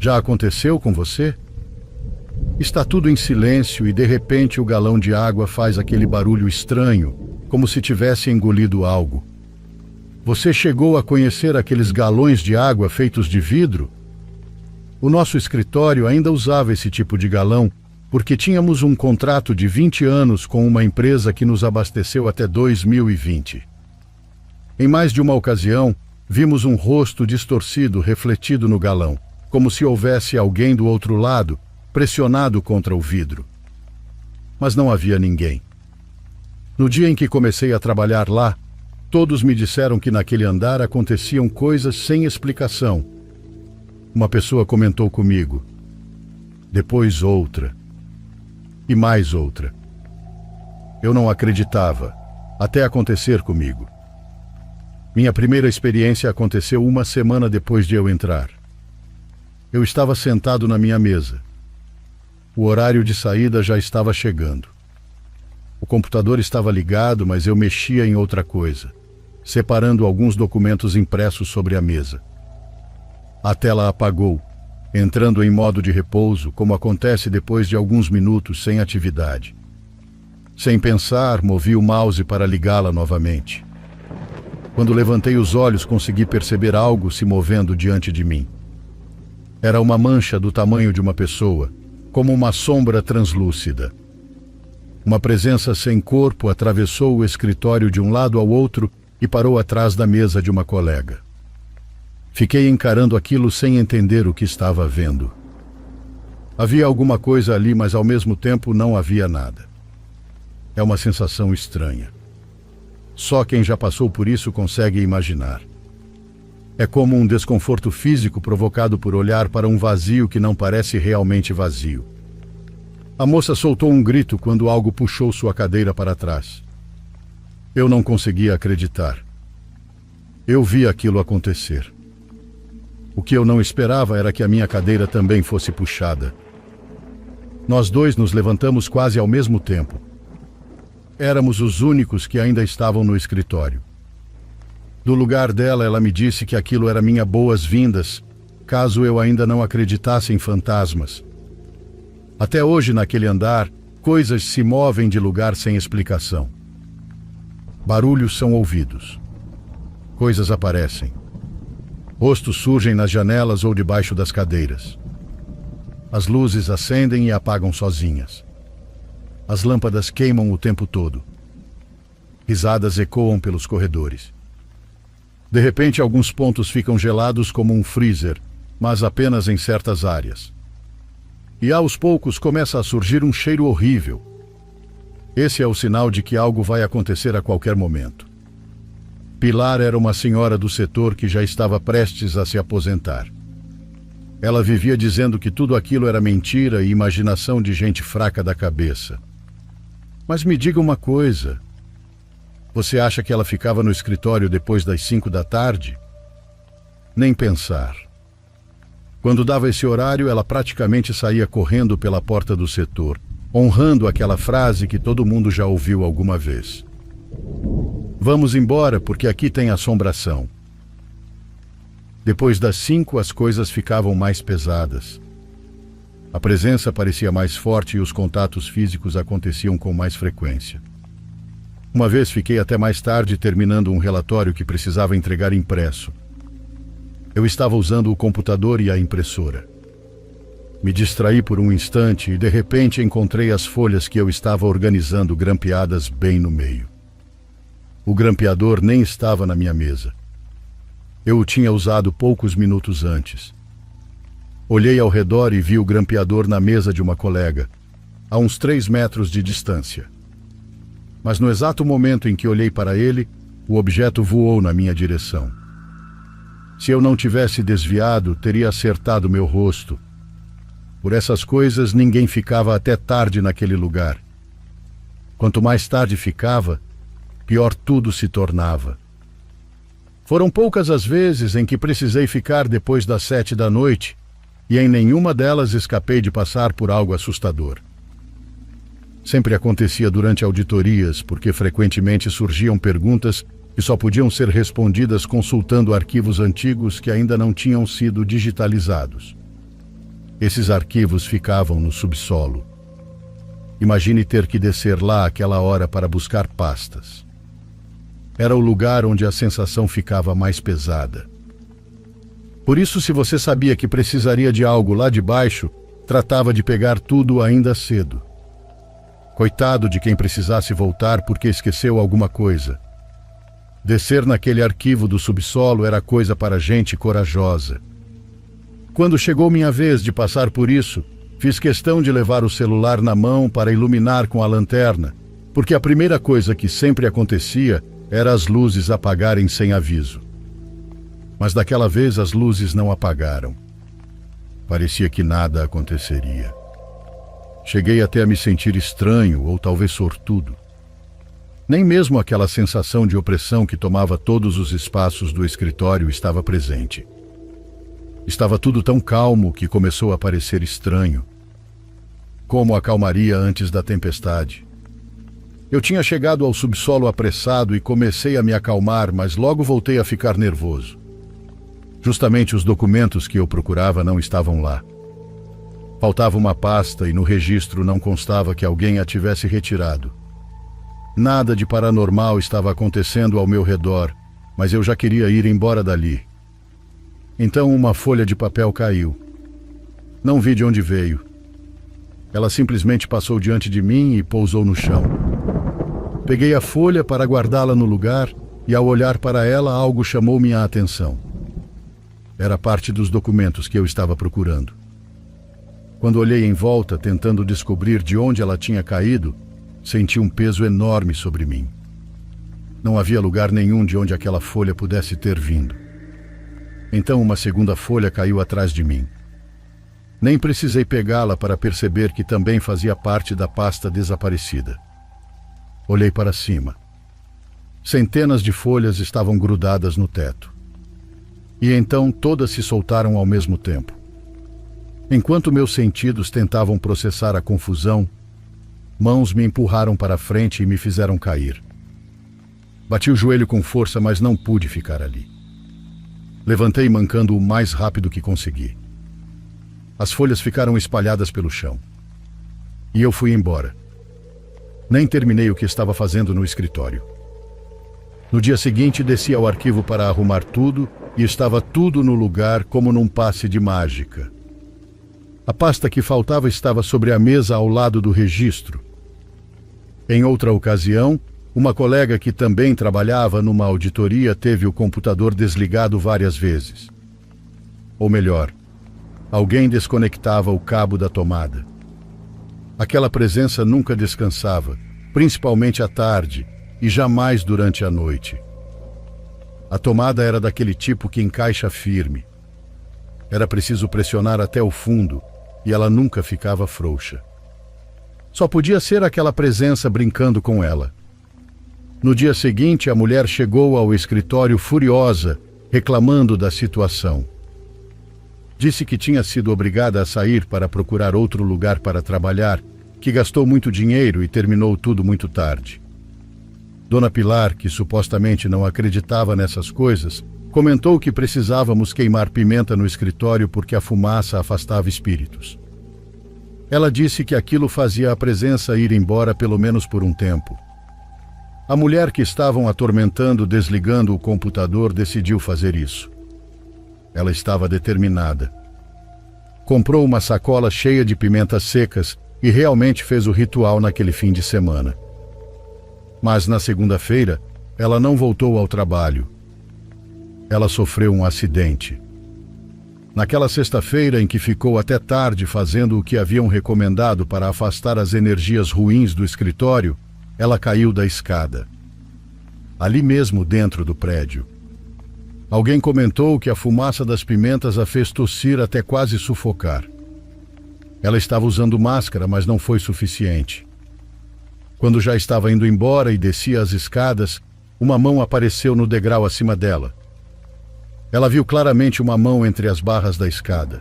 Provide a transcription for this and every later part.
Já aconteceu com você? Está tudo em silêncio e de repente o galão de água faz aquele barulho estranho, como se tivesse engolido algo. Você chegou a conhecer aqueles galões de água feitos de vidro? O nosso escritório ainda usava esse tipo de galão porque tínhamos um contrato de 20 anos com uma empresa que nos abasteceu até 2020. Em mais de uma ocasião, vimos um rosto distorcido refletido no galão, como se houvesse alguém do outro lado, pressionado contra o vidro. Mas não havia ninguém. No dia em que comecei a trabalhar lá, todos me disseram que naquele andar aconteciam coisas sem explicação. Uma pessoa comentou comigo. Depois outra. E mais outra. Eu não acreditava, até acontecer comigo. Minha primeira experiência aconteceu uma semana depois de eu entrar. Eu estava sentado na minha mesa. O horário de saída já estava chegando. O computador estava ligado, mas eu mexia em outra coisa, separando alguns documentos impressos sobre a mesa. A tela apagou, entrando em modo de repouso, como acontece depois de alguns minutos sem atividade. Sem pensar, movi o mouse para ligá-la novamente. Quando levantei os olhos, consegui perceber algo se movendo diante de mim. Era uma mancha do tamanho de uma pessoa, como uma sombra translúcida. Uma presença sem corpo atravessou o escritório de um lado ao outro e parou atrás da mesa de uma colega. Fiquei encarando aquilo sem entender o que estava vendo. Havia alguma coisa ali, mas ao mesmo tempo não havia nada. É uma sensação estranha. Só quem já passou por isso consegue imaginar. É como um desconforto físico provocado por olhar para um vazio que não parece realmente vazio. A moça soltou um grito quando algo puxou sua cadeira para trás. Eu não conseguia acreditar. Eu vi aquilo acontecer. O que eu não esperava era que a minha cadeira também fosse puxada. Nós dois nos levantamos quase ao mesmo tempo. Éramos os únicos que ainda estavam no escritório. Do lugar dela, ela me disse que aquilo era minha boas-vindas, caso eu ainda não acreditasse em fantasmas. Até hoje, naquele andar, coisas se movem de lugar sem explicação. Barulhos são ouvidos. Coisas aparecem. Rostos surgem nas janelas ou debaixo das cadeiras. As luzes acendem e apagam sozinhas. As lâmpadas queimam o tempo todo. Risadas ecoam pelos corredores. De repente, alguns pontos ficam gelados como um freezer, mas apenas em certas áreas. E aos poucos começa a surgir um cheiro horrível. Esse é o sinal de que algo vai acontecer a qualquer momento. Pilar era uma senhora do setor que já estava prestes a se aposentar. Ela vivia dizendo que tudo aquilo era mentira e imaginação de gente fraca da cabeça. Mas me diga uma coisa. Você acha que ela ficava no escritório depois das 5 da tarde? Nem pensar. Quando dava esse horário, ela praticamente saía correndo pela porta do setor, honrando aquela frase que todo mundo já ouviu alguma vez. Vamos embora, porque aqui tem assombração. Depois das 5, as coisas ficavam mais pesadas. A presença parecia mais forte e os contatos físicos aconteciam com mais frequência. Uma vez fiquei até mais tarde terminando um relatório que precisava entregar impresso. Eu estava usando o computador e a impressora. Me distraí por um instante e de repente encontrei as folhas que eu estava organizando grampeadas bem no meio. O grampeador nem estava na minha mesa. Eu o tinha usado poucos minutos antes. Olhei ao redor e vi o grampeador na mesa de uma colega, a uns 3 metros de distância. Mas no exato momento em que olhei para ele, o objeto voou na minha direção. Se eu não tivesse desviado, teria acertado meu rosto. Por essas coisas, ninguém ficava até tarde naquele lugar. Quanto mais tarde ficava, pior tudo se tornava. Foram poucas as vezes em que precisei ficar depois das 7 da noite, e em nenhuma delas escapei de passar por algo assustador. Sempre acontecia durante auditorias, porque frequentemente surgiam perguntas que só podiam ser respondidas consultando arquivos antigos que ainda não tinham sido digitalizados. Esses arquivos ficavam no subsolo. Imagine ter que descer lá àquela hora para buscar pastas. Era o lugar onde a sensação ficava mais pesada. Por isso, se você sabia que precisaria de algo lá de baixo, tratava de pegar tudo ainda cedo. Coitado de quem precisasse voltar porque esqueceu alguma coisa. Descer naquele arquivo do subsolo era coisa para gente corajosa. Quando chegou minha vez de passar por isso, fiz questão de levar o celular na mão para iluminar com a lanterna, porque a primeira coisa que sempre acontecia era as luzes apagarem sem aviso. Mas daquela vez as luzes não apagaram. Parecia que nada aconteceria. Cheguei até a me sentir estranho ou talvez sortudo. Nem mesmo aquela sensação de opressão que tomava todos os espaços do escritório estava presente. Estava tudo tão calmo que começou a parecer estranho. Como a calmaria antes da tempestade. Eu tinha chegado ao subsolo apressado e comecei a me acalmar, mas logo voltei a ficar nervoso. Justamente os documentos que eu procurava não estavam lá. Faltava uma pasta e no registro não constava que alguém a tivesse retirado. Nada de paranormal estava acontecendo ao meu redor, mas eu já queria ir embora dali. Então uma folha de papel caiu. Não vi de onde veio. Ela simplesmente passou diante de mim e pousou no chão. Peguei a folha para guardá-la no lugar e ao olhar para ela algo chamou minha atenção. Era parte dos documentos que eu estava procurando. Quando olhei em volta, tentando descobrir de onde ela tinha caído, senti um peso enorme sobre mim. Não havia lugar nenhum de onde aquela folha pudesse ter vindo. Então uma segunda folha caiu atrás de mim. Nem precisei pegá-la para perceber que também fazia parte da pasta desaparecida. Olhei para cima. Centenas de folhas estavam grudadas no teto. E então todas se soltaram ao mesmo tempo. Enquanto meus sentidos tentavam processar a confusão, mãos me empurraram para frente e me fizeram cair. Bati o joelho com força, mas não pude ficar ali. Levantei mancando o mais rápido que consegui. As folhas ficaram espalhadas pelo chão. E eu fui embora. Nem terminei o que estava fazendo no escritório. No dia seguinte, desci ao arquivo para arrumar tudo e estava tudo no lugar como num passe de mágica. A pasta que faltava estava sobre a mesa ao lado do registro. Em outra ocasião, uma colega que também trabalhava numa auditoria teve o computador desligado várias vezes. Ou melhor, alguém desconectava o cabo da tomada. Aquela presença nunca descansava, principalmente à tarde e jamais durante a noite. A tomada era daquele tipo que encaixa firme. Era preciso pressionar até o fundo e ela nunca ficava frouxa. Só podia ser aquela presença brincando com ela. No dia seguinte, a mulher chegou ao escritório furiosa, reclamando da situação. Disse que tinha sido obrigada a sair para procurar outro lugar para trabalhar, que gastou muito dinheiro e terminou tudo muito tarde. Dona Pilar, que supostamente não acreditava nessas coisas, comentou que precisávamos queimar pimenta no escritório porque a fumaça afastava espíritos. Ela disse que aquilo fazia a presença ir embora pelo menos por um tempo. A mulher que estavam atormentando desligando o computador decidiu fazer isso. Ela estava determinada. Comprou uma sacola cheia de pimentas secas e realmente fez o ritual naquele fim de semana. Mas na segunda-feira, ela não voltou ao trabalho. Ela sofreu um acidente. Naquela sexta-feira em que ficou até tarde fazendo o que haviam recomendado para afastar as energias ruins do escritório, ela caiu da escada. Ali mesmo dentro do prédio. Alguém comentou que a fumaça das pimentas a fez tossir até quase sufocar. Ela estava usando máscara, mas não foi suficiente. Quando já estava indo embora e descia as escadas, uma mão apareceu no degrau acima dela. Ela viu claramente uma mão entre as barras da escada.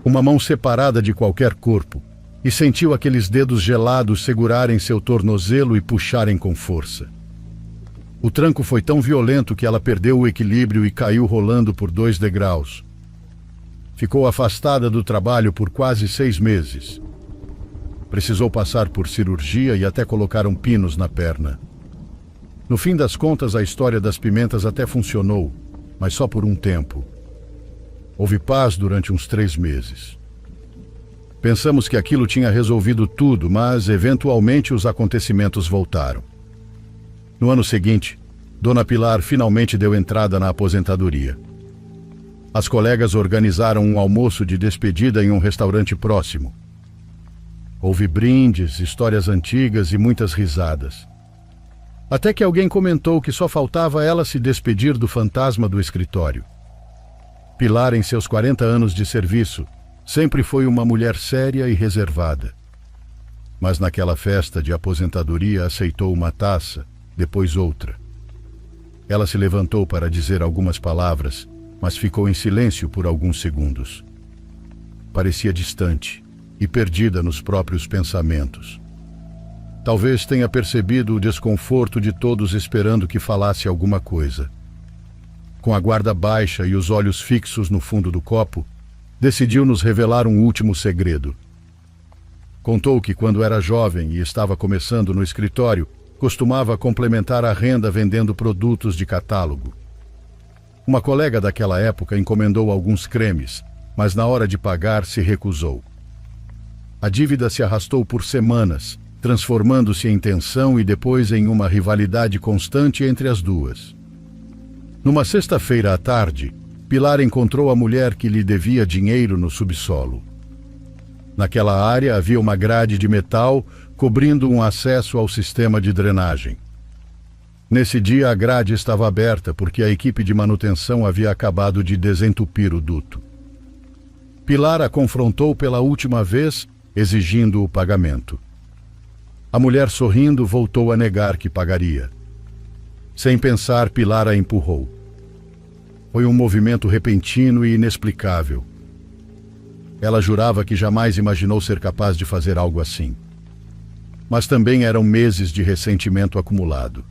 Uma mão separada de qualquer corpo, e sentiu aqueles dedos gelados segurarem seu tornozelo e puxarem com força. O tranco foi tão violento que ela perdeu o equilíbrio e caiu rolando por 2 degraus. Ficou afastada do trabalho por quase 6 meses. Precisou passar por cirurgia e até colocaram pinos na perna. No fim das contas, a história das pimentas até funcionou, mas só por um tempo. Houve paz durante uns 3 meses. Pensamos que aquilo tinha resolvido tudo, mas eventualmente os acontecimentos voltaram. No ano seguinte, Dona Pilar finalmente deu entrada na aposentadoria. As colegas organizaram um almoço de despedida em um restaurante próximo. Houve brindes, histórias antigas e muitas risadas. Até que alguém comentou que só faltava ela se despedir do fantasma do escritório. Pilar, em seus 40 anos de serviço, sempre foi uma mulher séria e reservada. Mas naquela festa de aposentadoria aceitou uma taça, depois outra. Ela se levantou para dizer algumas palavras, mas ficou em silêncio por alguns segundos. Parecia distante e perdida nos próprios pensamentos. Talvez tenha percebido o desconforto de todos esperando que falasse alguma coisa. Com a guarda baixa e os olhos fixos no fundo do copo, decidiu nos revelar um último segredo. Contou que quando era jovem e estava começando no escritório, costumava complementar a renda vendendo produtos de catálogo. Uma colega daquela época encomendou alguns cremes, mas na hora de pagar se recusou. A dívida se arrastou por semanas, transformando-se em tensão e depois em uma rivalidade constante entre as duas. Numa sexta-feira à tarde, Pilar encontrou a mulher que lhe devia dinheiro no subsolo. Naquela área havia uma grade de metal cobrindo um acesso ao sistema de drenagem. Nesse dia a grade estava aberta porque a equipe de manutenção havia acabado de desentupir o duto. Pilar a confrontou pela última vez, exigindo o pagamento. A mulher, sorrindo, voltou a negar que pagaria. Sem pensar, Pilar a empurrou. Foi um movimento repentino e inexplicável. Ela jurava que jamais imaginou ser capaz de fazer algo assim. Mas também eram meses de ressentimento acumulado.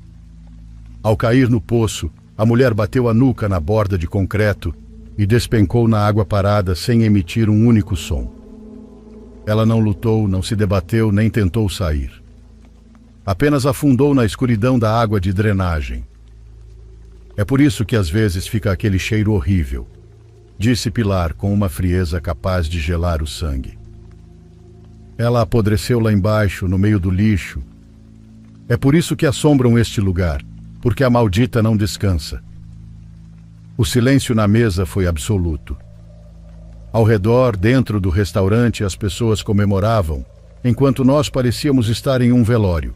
Ao cair no poço, a mulher bateu a nuca na borda de concreto e despencou na água parada sem emitir um único som. Ela não lutou, não se debateu, nem tentou sair. Apenas afundou na escuridão da água de drenagem. É por isso que às vezes fica aquele cheiro horrível, disse Pilar com uma frieza capaz de gelar o sangue. Ela apodreceu lá embaixo, no meio do lixo. É por isso que assombram este lugar, porque a maldita não descansa. O silêncio na mesa foi absoluto. Ao redor, dentro do restaurante, as pessoas comemoravam, enquanto nós parecíamos estar em um velório.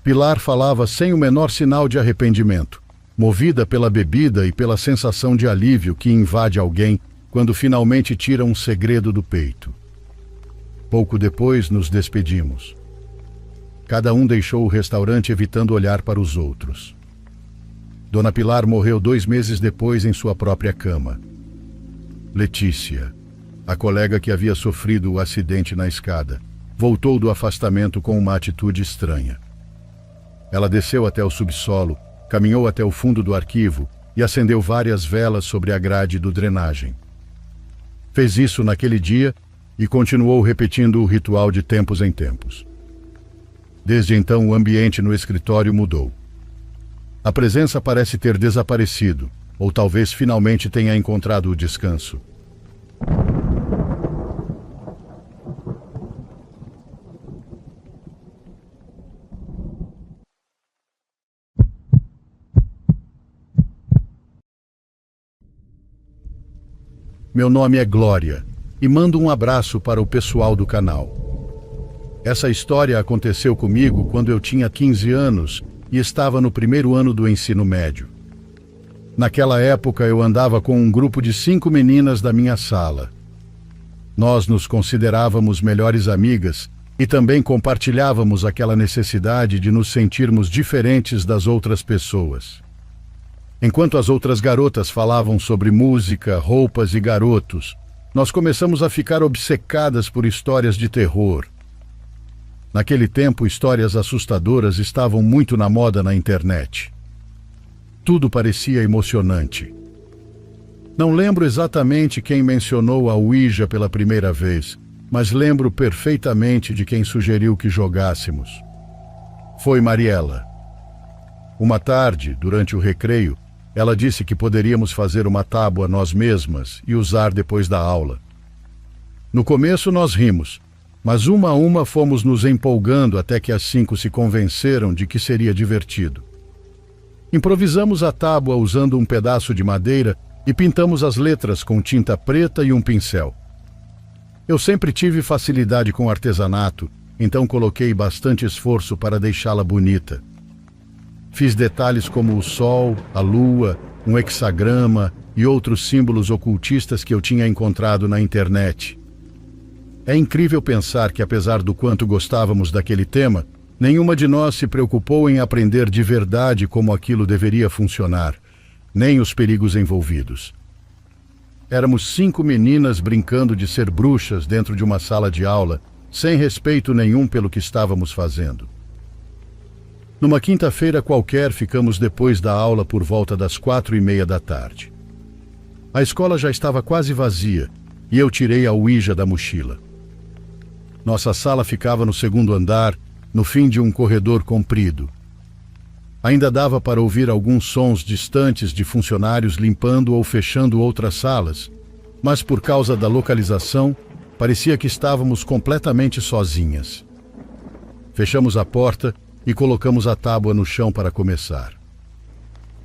Pilar falava sem o menor sinal de arrependimento, movida pela bebida e pela sensação de alívio que invade alguém quando finalmente tira um segredo do peito. Pouco depois nos despedimos. Cada um deixou o restaurante evitando olhar para os outros. Dona Pilar morreu 2 meses depois em sua própria cama. Letícia, a colega que havia sofrido o acidente na escada, voltou do afastamento com uma atitude estranha. Ela desceu até o subsolo, caminhou até o fundo do arquivo e acendeu várias velas sobre a grade do drenagem. Fez isso naquele dia e continuou repetindo o ritual de tempos em tempos. Desde então, o ambiente no escritório mudou. A presença parece ter desaparecido, ou talvez finalmente tenha encontrado o descanso. Meu nome é Glória e mando um abraço para o pessoal do canal. Essa história aconteceu comigo quando eu tinha 15 anos e estava no primeiro ano do ensino médio. Naquela época eu andava com um grupo de 5 meninas da minha sala. Nós nos considerávamos melhores amigas e também compartilhávamos aquela necessidade de nos sentirmos diferentes das outras pessoas. Enquanto as outras garotas falavam sobre música, roupas e garotos, nós começamos a ficar obcecadas por histórias de terror. Naquele tempo, histórias assustadoras estavam muito na moda na internet. Tudo parecia emocionante. Não lembro exatamente quem mencionou a Ouija pela primeira vez, mas lembro perfeitamente de quem sugeriu que jogássemos. Foi Mariela. Uma tarde, durante o recreio, ela disse que poderíamos fazer uma tábua nós mesmas e usar depois da aula. No começo nós rimos, mas uma a uma fomos nos empolgando até que as 5 se convenceram de que seria divertido. Improvisamos a tábua usando um pedaço de madeira e pintamos as letras com tinta preta e um pincel. Eu sempre tive facilidade com artesanato, então coloquei bastante esforço para deixá-la bonita. Fiz detalhes como o sol, a lua, um hexagrama e outros símbolos ocultistas que eu tinha encontrado na internet. É incrível pensar que, apesar do quanto gostávamos daquele tema, nenhuma de nós se preocupou em aprender de verdade como aquilo deveria funcionar, nem os perigos envolvidos. Éramos 5 meninas brincando de ser bruxas dentro de uma sala de aula, sem respeito nenhum pelo que estávamos fazendo. Numa quinta-feira qualquer, ficamos depois da aula por volta das 4:30 da tarde. A escola já estava quase vazia e eu tirei a Ouija da mochila. Nossa sala ficava no 2º andar, no fim de um corredor comprido. Ainda dava para ouvir alguns sons distantes de funcionários limpando ou fechando outras salas, mas por causa da localização, parecia que estávamos completamente sozinhas. Fechamos a porta e colocamos a tábua no chão para começar.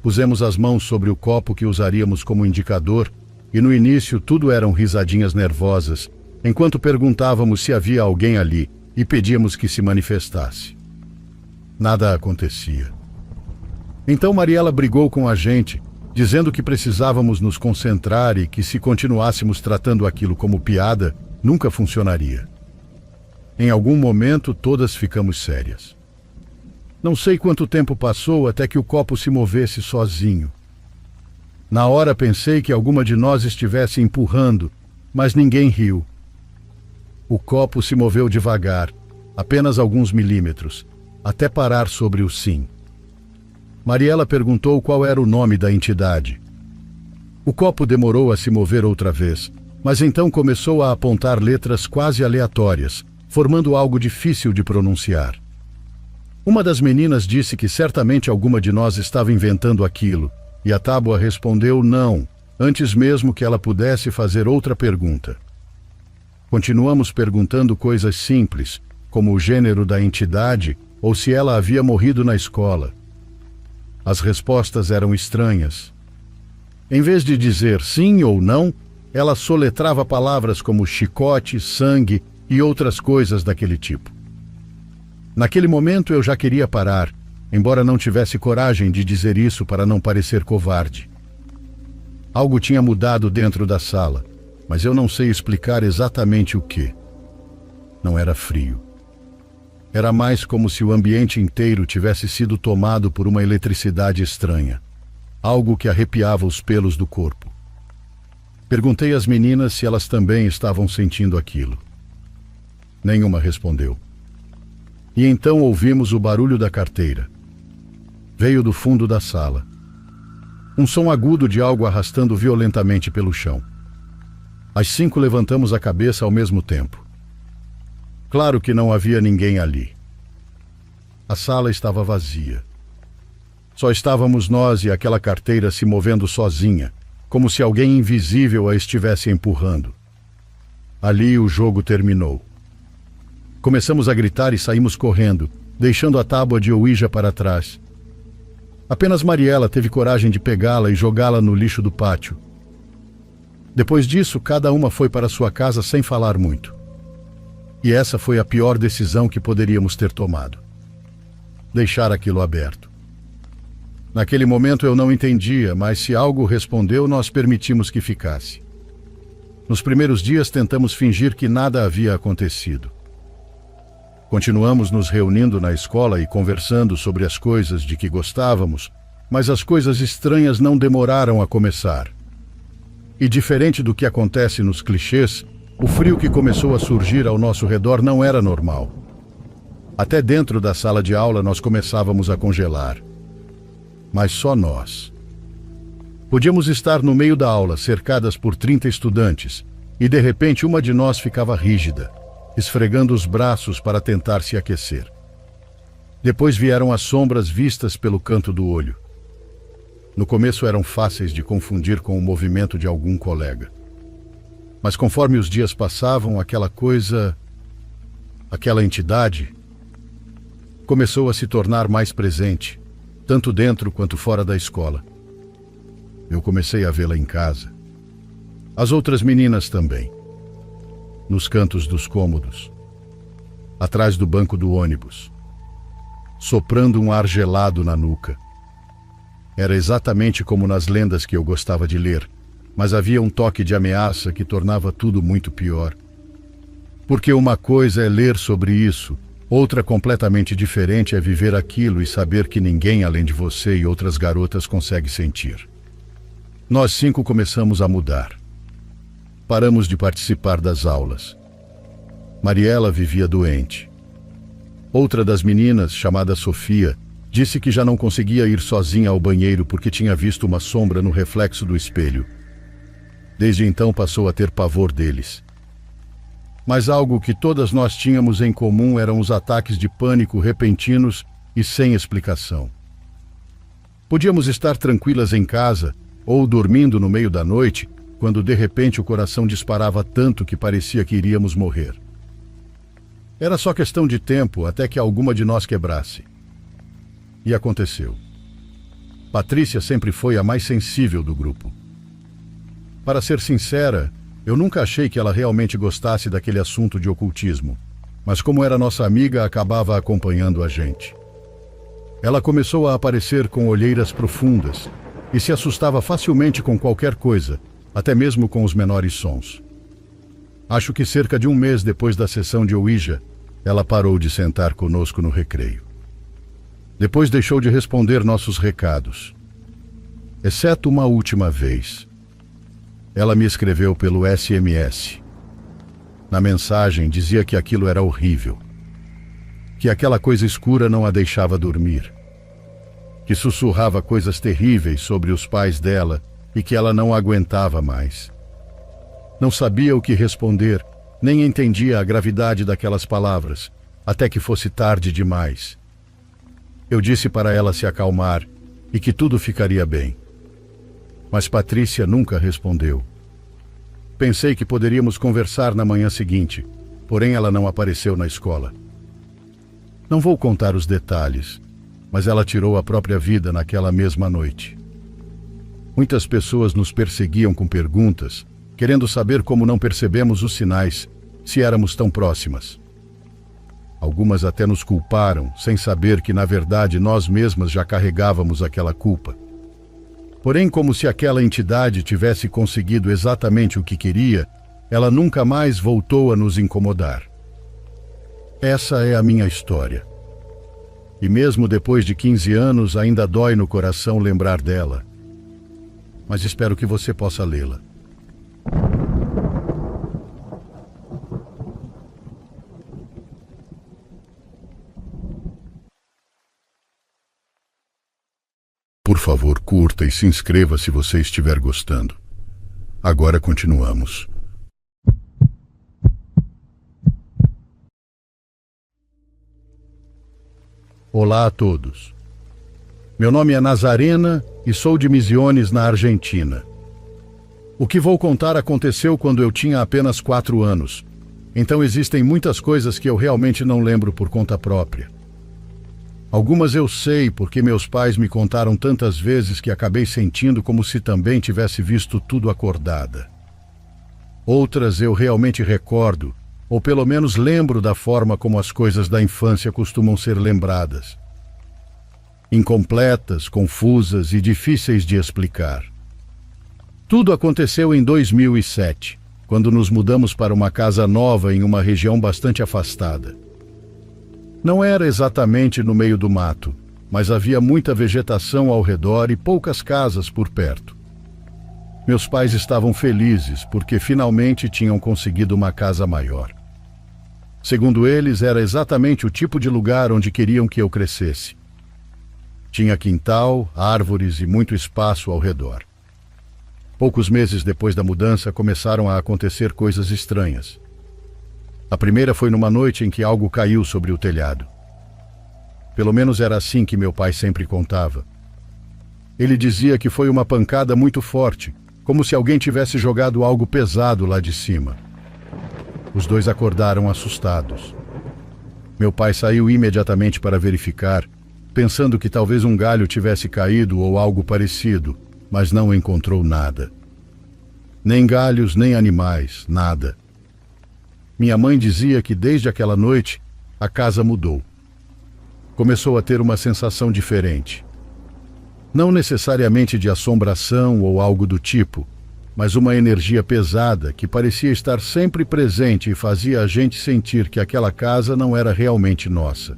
Pusemos as mãos sobre o copo que usaríamos como indicador e no início tudo eram risadinhas nervosas, enquanto perguntávamos se havia alguém ali e pedíamos que se manifestasse. Nada acontecia. Então Mariela brigou com a gente, dizendo que precisávamos nos concentrar e que se continuássemos tratando aquilo como piada, nunca funcionaria. Em algum momento todas ficamos sérias. Não sei quanto tempo passou até que o copo se movesse sozinho. Na hora pensei que alguma de nós estivesse empurrando, mas ninguém riu. O copo se moveu devagar, apenas alguns milímetros, até parar sobre o sim. Mariela perguntou qual era o nome da entidade. O copo demorou a se mover outra vez, mas então começou a apontar letras quase aleatórias, formando algo difícil de pronunciar. Uma das meninas disse que certamente alguma de nós estava inventando aquilo, e a tábua respondeu não, antes mesmo que ela pudesse fazer outra pergunta. Continuamos perguntando coisas simples, como o gênero da entidade ou se ela havia morrido na escola. As respostas eram estranhas. Em vez de dizer sim ou não, ela soletrava palavras como chicote, sangue e outras coisas daquele tipo. Naquele momento eu já queria parar, embora não tivesse coragem de dizer isso para não parecer covarde. Algo tinha mudado dentro da sala, mas eu não sei explicar exatamente o que. Não era frio. Era mais como se o ambiente inteiro tivesse sido tomado por uma eletricidade estranha, algo que arrepiava os pelos do corpo. Perguntei às meninas se elas também estavam sentindo aquilo. Nenhuma respondeu. E então ouvimos o barulho da carteira. Veio do fundo da sala. Um som agudo de algo arrastando violentamente pelo chão. As 5 levantamos a cabeça ao mesmo tempo. Claro que não havia ninguém ali. A sala estava vazia. Só estávamos nós e aquela carteira se movendo sozinha, como se alguém invisível a estivesse empurrando. Ali o jogo terminou. Começamos a gritar e saímos correndo, deixando a tábua de Ouija para trás. Apenas Mariela teve coragem de pegá-la e jogá-la no lixo do pátio. Depois disso, cada uma foi para sua casa sem falar muito. E essa foi a pior decisão que poderíamos ter tomado. Deixar aquilo aberto. Naquele momento eu não entendia, mas se algo respondeu, nós permitimos que ficasse. Nos primeiros dias tentamos fingir que nada havia acontecido. Continuamos nos reunindo na escola e conversando sobre as coisas de que gostávamos, mas as coisas estranhas não demoraram a começar. E diferente do que acontece nos clichês, o frio que começou a surgir ao nosso redor não era normal. Até dentro da sala de aula nós começávamos a congelar. Mas só nós. Podíamos estar no meio da aula, cercadas por 30 estudantes, e de repente uma de nós ficava rígida, esfregando os braços para tentar se aquecer. Depois vieram as sombras vistas pelo canto do olho. No começo eram fáceis de confundir com o movimento de algum colega. Mas conforme os dias passavam, aquela entidade, começou a se tornar mais presente, tanto dentro quanto fora da escola. Eu comecei a vê-la em casa. As outras meninas também. Nos cantos dos cômodos, atrás do banco do ônibus, soprando um ar gelado na nuca. Era exatamente como nas lendas que eu gostava de ler, mas havia um toque de ameaça que tornava tudo muito pior. Porque uma coisa é ler sobre isso, outra completamente diferente é viver aquilo e saber que ninguém além de você e outras garotas consegue sentir. Nós 5 começamos a mudar. Paramos de participar das aulas. Mariela vivia doente. Outra das meninas, chamada Sofia, disse que já não conseguia ir sozinha ao banheiro porque tinha visto uma sombra no reflexo do espelho. Desde então passou a ter pavor deles. Mas algo que todas nós tínhamos em comum eram os ataques de pânico repentinos e sem explicação. Podíamos estar tranquilas em casa ou dormindo no meio da noite, quando de repente o coração disparava tanto que parecia que iríamos morrer. Era só questão de tempo até que alguma de nós quebrasse. E aconteceu. Patrícia sempre foi a mais sensível do grupo. Para ser sincera, eu nunca achei que ela realmente gostasse daquele assunto de ocultismo, mas como era nossa amiga, acabava acompanhando a gente. Ela começou a aparecer com olheiras profundas e se assustava facilmente com qualquer coisa, até mesmo com os menores sons. Acho que cerca de um mês depois da sessão de Ouija, ela parou de sentar conosco no recreio. Depois deixou de responder nossos recados, exceto uma última vez. Ela me escreveu pelo SMS. Na mensagem dizia que aquilo era horrível, que aquela coisa escura não a deixava dormir, que sussurrava coisas terríveis sobre os pais dela e que ela não aguentava mais. Não sabia o que responder, nem entendia a gravidade daquelas palavras, até que fosse tarde demais. Eu disse para ela se acalmar e que tudo ficaria bem. Mas Patrícia nunca respondeu. Pensei que poderíamos conversar na manhã seguinte, porém ela não apareceu na escola. Não vou contar os detalhes, mas ela tirou a própria vida naquela mesma noite. Muitas pessoas nos perseguiam com perguntas, querendo saber como não percebemos os sinais, se éramos tão próximas. Algumas até nos culparam, sem saber que na verdade nós mesmas já carregávamos aquela culpa. Porém, como se aquela entidade tivesse conseguido exatamente o que queria, ela nunca mais voltou a nos incomodar. Essa é a minha história. E mesmo depois de 15 anos, ainda dói no coração lembrar dela. Mas espero que você possa lê-la. Por favor, curta e se inscreva se você estiver gostando. Agora continuamos. Olá a todos. Meu nome é Nazarena e sou de Misiones, na Argentina. O que vou contar aconteceu quando eu tinha apenas 4 anos. Então existem muitas coisas que eu realmente não lembro por conta própria. Algumas eu sei porque meus pais me contaram tantas vezes que acabei sentindo como se também tivesse visto tudo acordada. Outras eu realmente recordo, ou pelo menos lembro da forma como as coisas da infância costumam ser lembradas. Incompletas, confusas e difíceis de explicar. Tudo aconteceu em 2007, quando nos mudamos para uma casa nova em uma região bastante afastada. Não era exatamente no meio do mato, mas havia muita vegetação ao redor e poucas casas por perto. Meus pais estavam felizes porque finalmente tinham conseguido uma casa maior. Segundo eles, era exatamente o tipo de lugar onde queriam que eu crescesse. Tinha quintal, árvores e muito espaço ao redor. Poucos meses depois da mudança, começaram a acontecer coisas estranhas. A primeira foi numa noite em que algo caiu sobre o telhado. Pelo menos era assim que meu pai sempre contava. Ele dizia que foi uma pancada muito forte, como se alguém tivesse jogado algo pesado lá de cima. Os dois acordaram assustados. Meu pai saiu imediatamente para verificar, pensando que talvez um galho tivesse caído ou algo parecido, mas não encontrou nada. Nem galhos, nem animais, nada. Minha mãe dizia que desde aquela noite a casa mudou. Começou a ter uma sensação diferente. Não necessariamente de assombração ou algo do tipo, mas uma energia pesada que parecia estar sempre presente e fazia a gente sentir que aquela casa não era realmente nossa.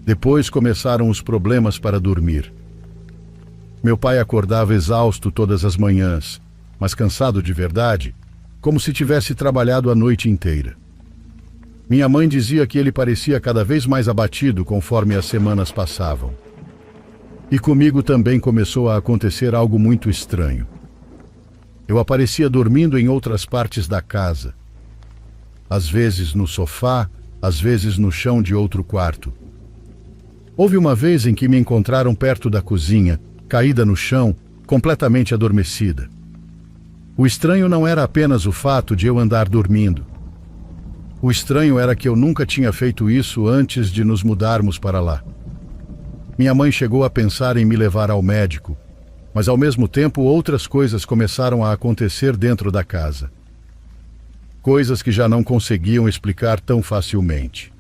Depois começaram os problemas para dormir. Meu pai acordava exausto todas as manhãs, mas cansado de verdade, como se tivesse trabalhado a noite inteira. Minha mãe dizia que ele parecia cada vez mais abatido conforme as semanas passavam. E comigo também começou a acontecer algo muito estranho. Eu aparecia dormindo em outras partes da casa. Às vezes no sofá, às vezes no chão de outro quarto. Houve uma vez em que me encontraram perto da cozinha, caída no chão, completamente adormecida. O estranho não era apenas o fato de eu andar dormindo. O estranho era que eu nunca tinha feito isso antes de nos mudarmos para lá. Minha mãe chegou a pensar em me levar ao médico, mas ao mesmo tempo outras coisas começaram a acontecer dentro da casa. Coisas que já não conseguiam explicar tão facilmente.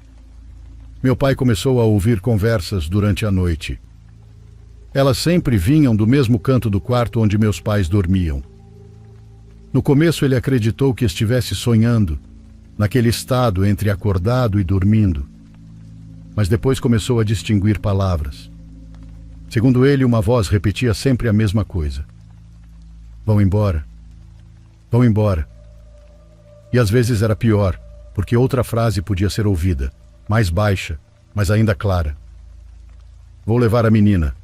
Meu pai começou a ouvir conversas durante a noite. Elas sempre vinham do mesmo canto do quarto onde meus pais dormiam. No começo ele acreditou que estivesse sonhando, naquele estado entre acordado e dormindo. Mas depois começou a distinguir palavras. Segundo ele, uma voz repetia sempre a mesma coisa. Vão embora. Vão embora. E às vezes era pior, porque outra frase podia ser ouvida, mais baixa, mas ainda clara. Vou levar a menina.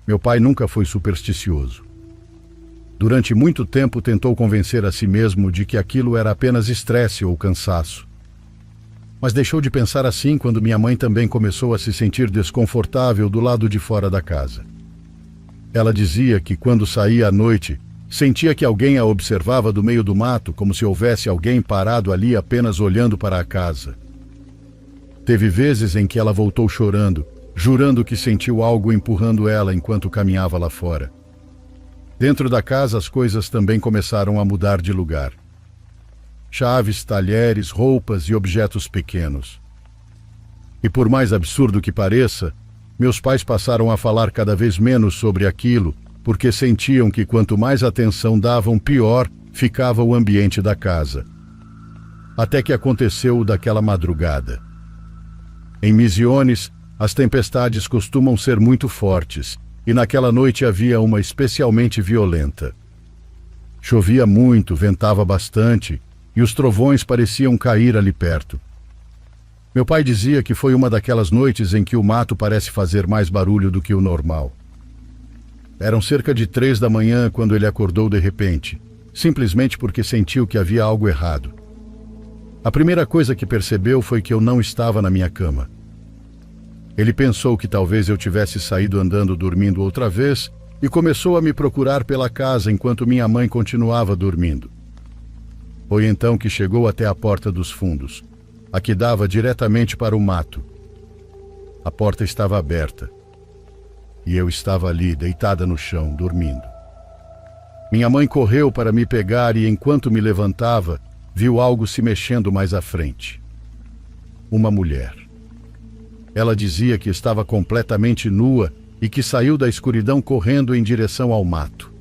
Meu pai nunca foi supersticioso. Durante muito tempo tentou convencer a si mesmo de que aquilo era apenas estresse ou cansaço. Mas deixou de pensar assim quando minha mãe também começou a se sentir desconfortável do lado de fora da casa. Ela dizia que quando saía à noite, sentia que alguém a observava do meio do mato, como se houvesse alguém parado ali apenas olhando para a casa. Teve vezes em que ela voltou chorando, jurando que sentiu algo empurrando ela enquanto caminhava lá fora. Dentro da casa as coisas também começaram a mudar de lugar. Chaves, talheres, roupas e objetos pequenos. E por mais absurdo que pareça, meus pais passaram a falar cada vez menos sobre aquilo, porque sentiam que quanto mais atenção davam, pior ficava o ambiente da casa. Até que aconteceu o daquela madrugada. Em Misiones, as tempestades costumam ser muito fortes, e naquela noite havia uma especialmente violenta. Chovia muito, ventava bastante, e os trovões pareciam cair ali perto. Meu pai dizia que foi uma daquelas noites em que o mato parece fazer mais barulho do que o normal. Eram cerca de 3 da manhã quando ele acordou de repente, simplesmente porque sentiu que havia algo errado. A primeira coisa que percebeu foi que eu não estava na minha cama. Ele pensou que talvez eu tivesse saído andando dormindo outra vez e começou a me procurar pela casa enquanto minha mãe continuava dormindo. Foi então que chegou até a porta dos fundos, a que dava diretamente para o mato. A porta estava aberta e eu estava ali, deitada no chão, dormindo. Minha mãe correu para me pegar e, enquanto me levantava, viu algo se mexendo mais à frente. Uma mulher. Ela dizia que estava completamente nua e que saiu da escuridão correndo em direção ao mato.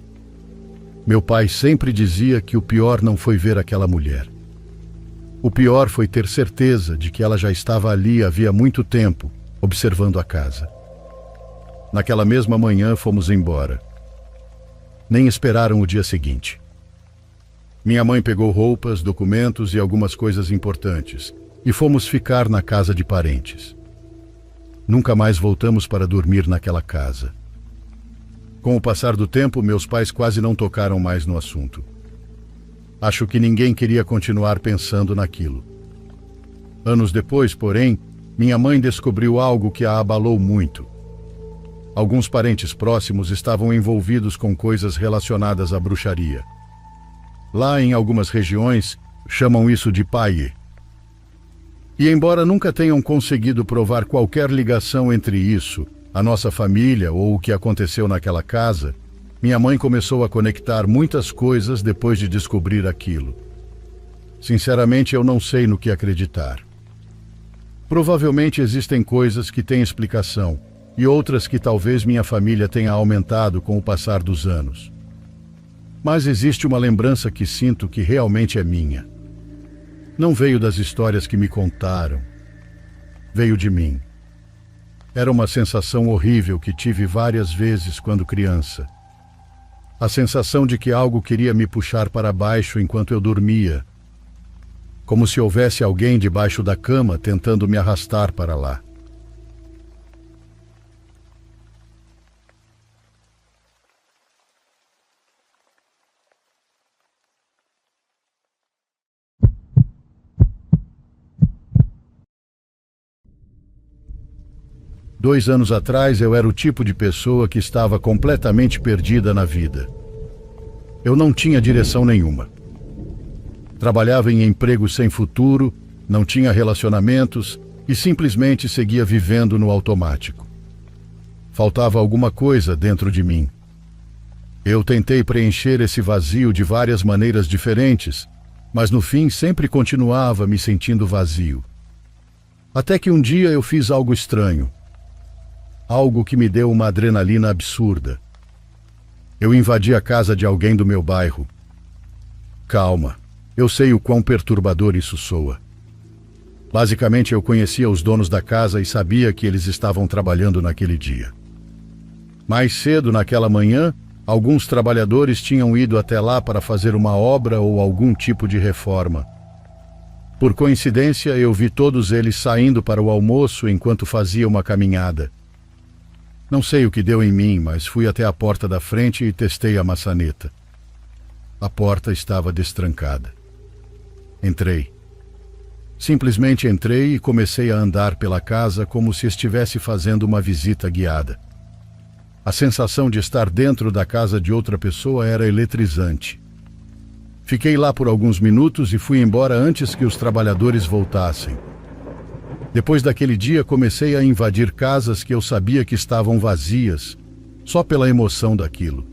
Meu pai sempre dizia que o pior não foi ver aquela mulher. O pior foi ter certeza de que ela já estava ali havia muito tempo, observando a casa. Naquela mesma manhã fomos embora. Nem esperaram o dia seguinte. Minha mãe pegou roupas, documentos e algumas coisas importantes, e fomos ficar na casa de parentes. Nunca mais voltamos para dormir naquela casa. Com o passar do tempo, meus pais quase não tocaram mais no assunto. Acho que ninguém queria continuar pensando naquilo. Anos depois, porém, minha mãe descobriu algo que a abalou muito. Alguns parentes próximos estavam envolvidos com coisas relacionadas à bruxaria. Lá em algumas regiões, chamam isso de paie. E embora nunca tenham conseguido provar qualquer ligação entre isso, a nossa família ou o que aconteceu naquela casa, minha mãe começou a conectar muitas coisas depois de descobrir aquilo. Sinceramente, eu não sei no que acreditar. Provavelmente existem coisas que têm explicação e outras que talvez minha família tenha aumentado com o passar dos anos. Mas existe uma lembrança que sinto que realmente é minha. Não veio das histórias que me contaram. Veio de mim. Era uma sensação horrível que tive várias vezes quando criança. A sensação de que algo queria me puxar para baixo enquanto eu dormia. Como se houvesse alguém debaixo da cama tentando me arrastar para lá. Dois anos atrás, eu era o tipo de pessoa que estava completamente perdida na vida. Eu não tinha direção nenhuma. Trabalhava em empregos sem futuro, não tinha relacionamentos e simplesmente seguia vivendo no automático. Faltava alguma coisa dentro de mim. Eu tentei preencher esse vazio de várias maneiras diferentes, mas no fim sempre continuava me sentindo vazio. Até que um dia eu fiz algo estranho. Algo que me deu uma adrenalina absurda. Eu invadi a casa de alguém do meu bairro. Calma, eu sei o quão perturbador isso soa. Basicamente, eu conhecia os donos da casa e sabia que eles estavam trabalhando naquele dia. Mais cedo naquela manhã, alguns trabalhadores tinham ido até lá para fazer uma obra ou algum tipo de reforma. Por coincidência, eu vi todos eles saindo para o almoço enquanto fazia uma caminhada. Não sei o que deu em mim, mas fui até a porta da frente e testei a maçaneta. A porta estava destrancada. Entrei. Simplesmente entrei e comecei a andar pela casa como se estivesse fazendo uma visita guiada. A sensação de estar dentro da casa de outra pessoa era eletrizante. Fiquei lá por alguns minutos e fui embora antes que os trabalhadores voltassem. Depois daquele dia, comecei a invadir casas que eu sabia que estavam vazias, só pela emoção daquilo.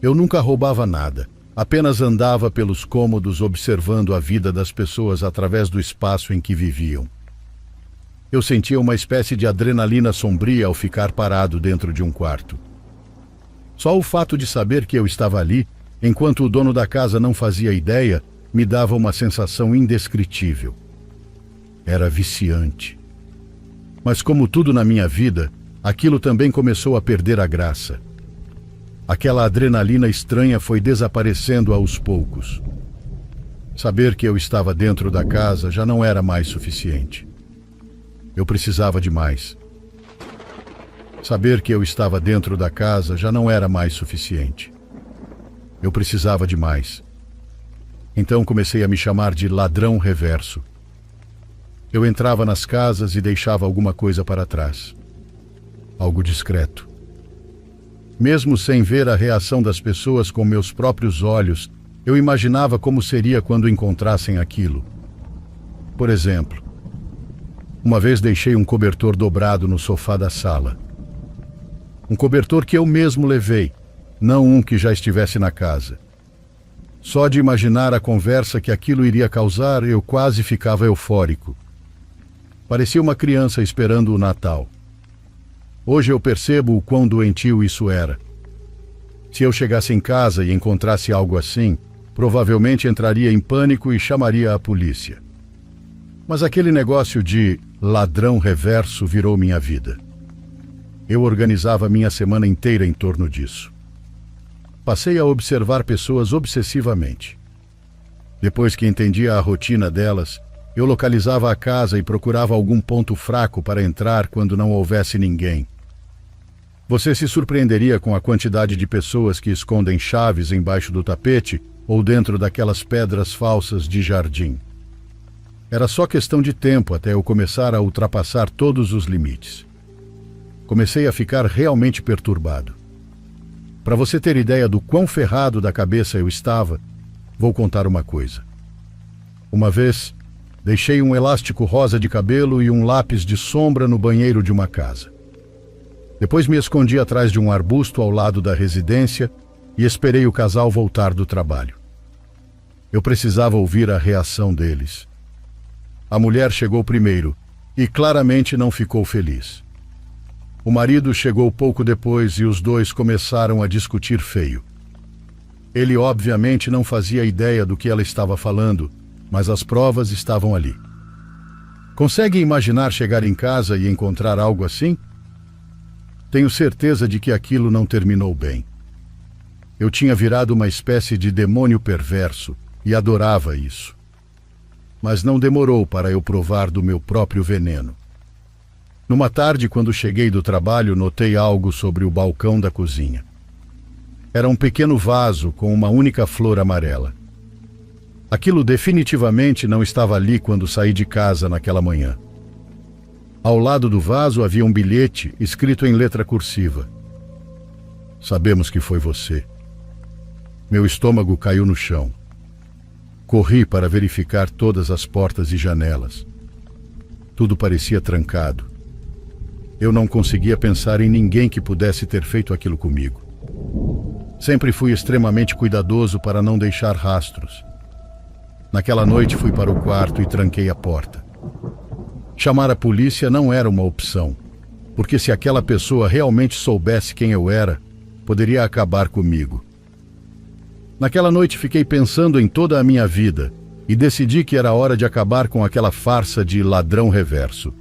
Eu nunca roubava nada, apenas andava pelos cômodos observando a vida das pessoas através do espaço em que viviam. Eu sentia uma espécie de adrenalina sombria ao ficar parado dentro de um quarto. Só o fato de saber que eu estava ali, enquanto o dono da casa não fazia ideia, me dava uma sensação indescritível. Era viciante. Mas como tudo na minha vida, aquilo também começou a perder a graça. Aquela adrenalina estranha foi desaparecendo aos poucos. Saber que eu estava dentro da casa já não era mais suficiente. Eu precisava de mais. Saber que eu estava dentro da casa já não era mais suficiente. Eu precisava de mais. Então comecei a me chamar de ladrão reverso. Eu entrava nas casas e deixava alguma coisa para trás. Algo discreto. Mesmo sem ver a reação das pessoas com meus próprios olhos, eu imaginava como seria quando encontrassem aquilo. Por exemplo, uma vez deixei um cobertor dobrado no sofá da sala. Um cobertor que eu mesmo levei, não um que já estivesse na casa. Só de imaginar a conversa que aquilo iria causar, eu quase ficava eufórico. Parecia uma criança esperando o Natal. Hoje eu percebo o quão doentio isso era. Se eu chegasse em casa e encontrasse algo assim, provavelmente entraria em pânico e chamaria a polícia. Mas aquele negócio de ladrão reverso virou minha vida. Eu organizava minha semana inteira em torno disso. Passei a observar pessoas obsessivamente. Depois que entendia a rotina delas, eu localizava a casa e procurava algum ponto fraco para entrar quando não houvesse ninguém. Você se surpreenderia com a quantidade de pessoas que escondem chaves embaixo do tapete ou dentro daquelas pedras falsas de jardim. Era só questão de tempo até eu começar a ultrapassar todos os limites. Comecei a ficar realmente perturbado. Para você ter ideia do quão ferrado da cabeça eu estava, vou contar uma coisa. Uma vez, deixei um elástico rosa de cabelo e um lápis de sombra no banheiro de uma casa. Depois me escondi atrás de um arbusto ao lado da residência e esperei o casal voltar do trabalho. Eu precisava ouvir a reação deles. A mulher chegou primeiro e claramente não ficou feliz. O marido chegou pouco depois e os dois começaram a discutir feio. Ele obviamente não fazia ideia do que ela estava falando, mas as provas estavam ali. Consegue imaginar chegar em casa e encontrar algo assim? Tenho certeza de que aquilo não terminou bem. Eu tinha virado uma espécie de demônio perverso e adorava isso. Mas não demorou para eu provar do meu próprio veneno. Numa tarde, quando cheguei do trabalho, notei algo sobre o balcão da cozinha. Era um pequeno vaso com uma única flor amarela. Aquilo definitivamente não estava ali quando saí de casa naquela manhã. Ao lado do vaso havia um bilhete escrito em letra cursiva. Sabemos que foi você. Meu estômago caiu no chão. Corri para verificar todas as portas e janelas. Tudo parecia trancado. Eu não conseguia pensar em ninguém que pudesse ter feito aquilo comigo. Sempre fui extremamente cuidadoso para não deixar rastros. Naquela noite fui para o quarto e tranquei a porta. Chamar a polícia não era uma opção, porque se aquela pessoa realmente soubesse quem eu era, poderia acabar comigo. Naquela noite fiquei pensando em toda a minha vida e decidi que era hora de acabar com aquela farsa de ladrão reverso.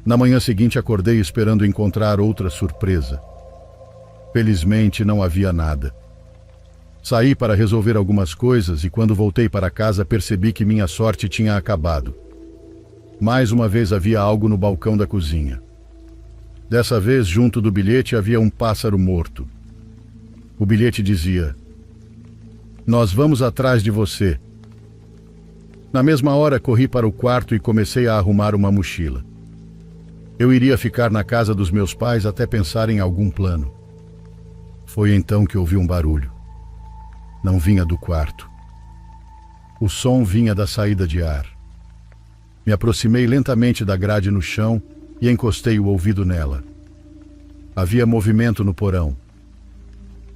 Na manhã seguinte acordei esperando encontrar outra surpresa. Felizmente não havia nada. Saí para resolver algumas coisas e quando voltei para casa percebi que minha sorte tinha acabado. Mais uma vez havia algo no balcão da cozinha. Dessa vez, junto do bilhete, havia um pássaro morto. O bilhete dizia: "Nós vamos atrás de você." Na mesma hora, corri para o quarto e comecei a arrumar uma mochila. Eu iria ficar na casa dos meus pais até pensar em algum plano. Foi então que ouvi um barulho. Não vinha do quarto. O som vinha da saída de ar. Me aproximei lentamente da grade no chão e encostei o ouvido nela. Havia movimento no porão.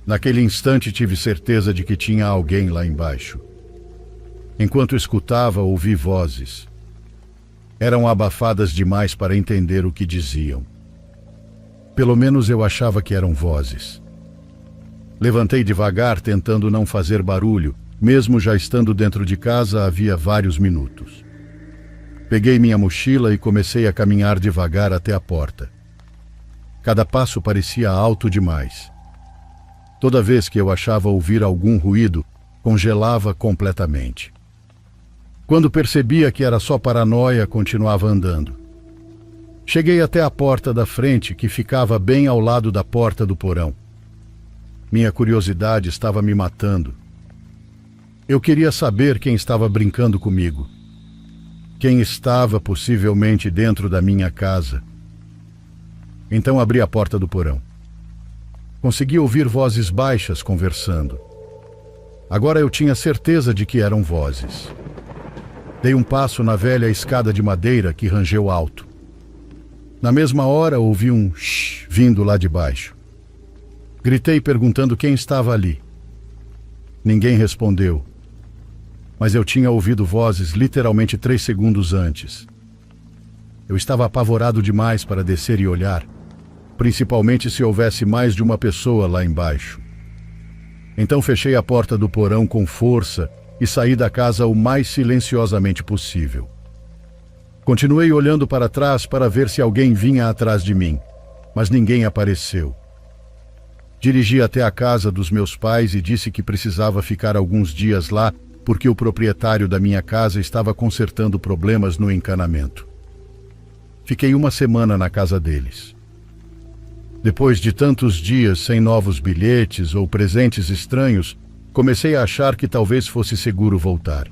Naquele instante tive certeza de que tinha alguém lá embaixo. Enquanto escutava, ouvi vozes. Eram abafadas demais para entender o que diziam. Pelo menos eu achava que eram vozes. Levantei devagar, tentando não fazer barulho, mesmo já estando dentro de casa havia vários minutos. Peguei minha mochila e comecei a caminhar devagar até a porta. Cada passo parecia alto demais. Toda vez que eu achava ouvir algum ruído, congelava completamente. Quando percebia que era só paranoia, continuava andando. Cheguei até a porta da frente, que ficava bem ao lado da porta do porão. Minha curiosidade estava me matando. Eu queria saber quem estava brincando comigo. Quem estava possivelmente dentro da minha casa. Então abri a porta do porão. Consegui ouvir vozes baixas conversando. Agora eu tinha certeza de que eram vozes. Dei um passo na velha escada de madeira que rangeu alto. Na mesma hora ouvi um shh vindo lá de baixo. Gritei perguntando quem estava ali. Ninguém respondeu. Mas eu tinha ouvido vozes literalmente 3 segundos antes. Eu estava apavorado demais para descer e olhar, principalmente se houvesse mais de uma pessoa lá embaixo. Então fechei a porta do porão com força e saí da casa o mais silenciosamente possível. Continuei olhando para trás para ver se alguém vinha atrás de mim, mas ninguém apareceu. Dirigi até a casa dos meus pais e disse que precisava ficar alguns dias lá porque o proprietário da minha casa estava consertando problemas no encanamento. Fiquei uma semana na casa deles. Depois de tantos dias sem novos bilhetes ou presentes estranhos, comecei a achar que talvez fosse seguro voltar.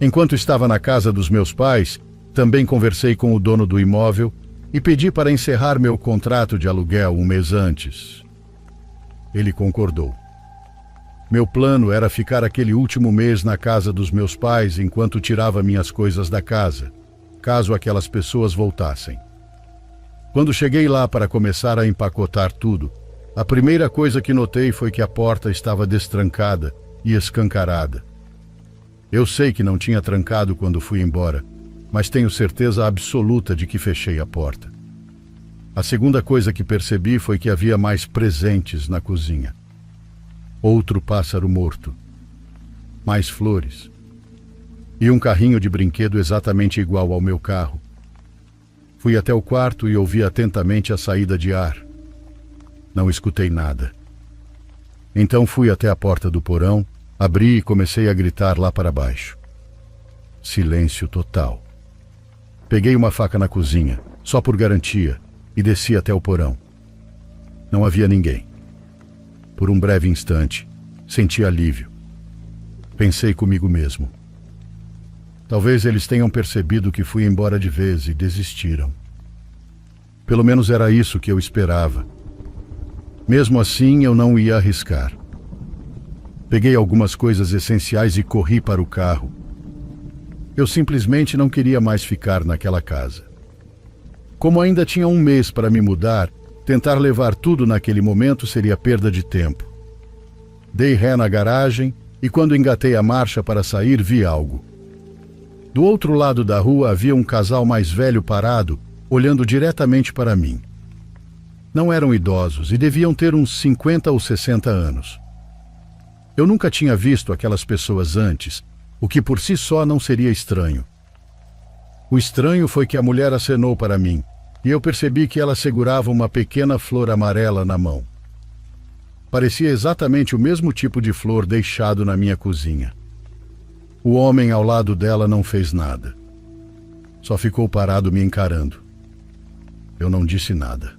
Enquanto estava na casa dos meus pais, também conversei com o dono do imóvel e pedi para encerrar meu contrato de aluguel um mês antes. Ele concordou. Meu plano era ficar aquele último mês na casa dos meus pais enquanto tirava minhas coisas da casa, caso aquelas pessoas voltassem. Quando cheguei lá para começar a empacotar tudo, a primeira coisa que notei foi que a porta estava destrancada e escancarada. Eu sei que não tinha trancado quando fui embora, mas tenho certeza absoluta de que fechei a porta. A segunda coisa que percebi foi que havia mais presentes na cozinha. Outro pássaro morto. Mais flores. E um carrinho de brinquedo exatamente igual ao meu carro. Fui até o quarto e ouvi atentamente a saída de ar. Não escutei nada. Então fui até a porta do porão, abri e comecei a gritar lá para baixo. Silêncio total. Peguei uma faca na cozinha, só por garantia, e desci até o porão. Não havia ninguém. Por um breve instante, senti alívio. Pensei comigo mesmo. Talvez eles tenham percebido que fui embora de vez e desistiram. Pelo menos era isso que eu esperava. Mesmo assim, eu não ia arriscar. Peguei algumas coisas essenciais e corri para o carro. Eu simplesmente não queria mais ficar naquela casa. Como ainda tinha um mês para me mudar, tentar levar tudo naquele momento seria perda de tempo. Dei ré na garagem e quando engatei a marcha para sair, vi algo. Do outro lado da rua havia um casal mais velho parado, olhando diretamente para mim. Não eram idosos e deviam ter uns 50 ou 60 anos. Eu nunca tinha visto aquelas pessoas antes, o que por si só não seria estranho. O estranho foi que a mulher acenou para mim, e eu percebi que ela segurava uma pequena flor amarela na mão. Parecia exatamente o mesmo tipo de flor deixado na minha cozinha. O homem ao lado dela não fez nada. Só ficou parado me encarando. Eu não disse nada.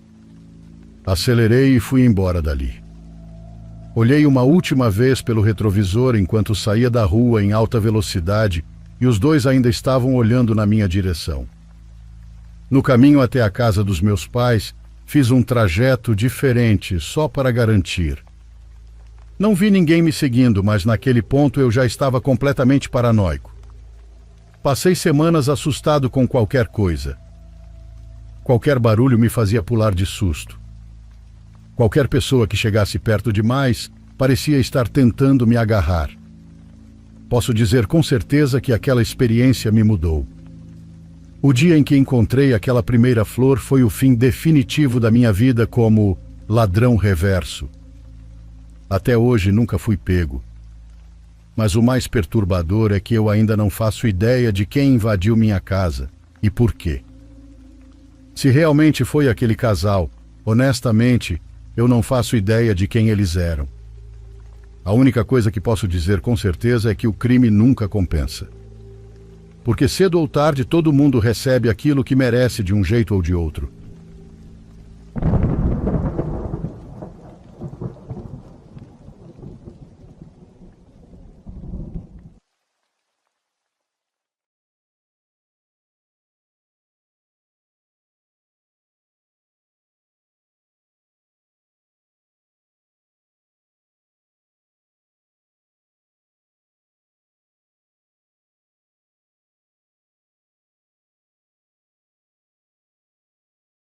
Acelerei e fui embora dali. Olhei uma última vez pelo retrovisor enquanto saía da rua em alta velocidade e os dois ainda estavam olhando na minha direção. No caminho até a casa dos meus pais, fiz um trajeto diferente só para garantir. Não vi ninguém me seguindo, mas naquele ponto eu já estava completamente paranoico. Passei semanas assustado com qualquer coisa. Qualquer barulho me fazia pular de susto. Qualquer pessoa que chegasse perto demais parecia estar tentando me agarrar. Posso dizer com certeza que aquela experiência me mudou. O dia em que encontrei aquela primeira flor foi o fim definitivo da minha vida como ladrão reverso. Até hoje nunca fui pego. Mas o mais perturbador é que eu ainda não faço ideia de quem invadiu minha casa e por quê. Se realmente foi aquele casal, honestamente, eu não faço ideia de quem eles eram. A única coisa que posso dizer com certeza é que o crime nunca compensa. Porque cedo ou tarde todo mundo recebe aquilo que merece de um jeito ou de outro.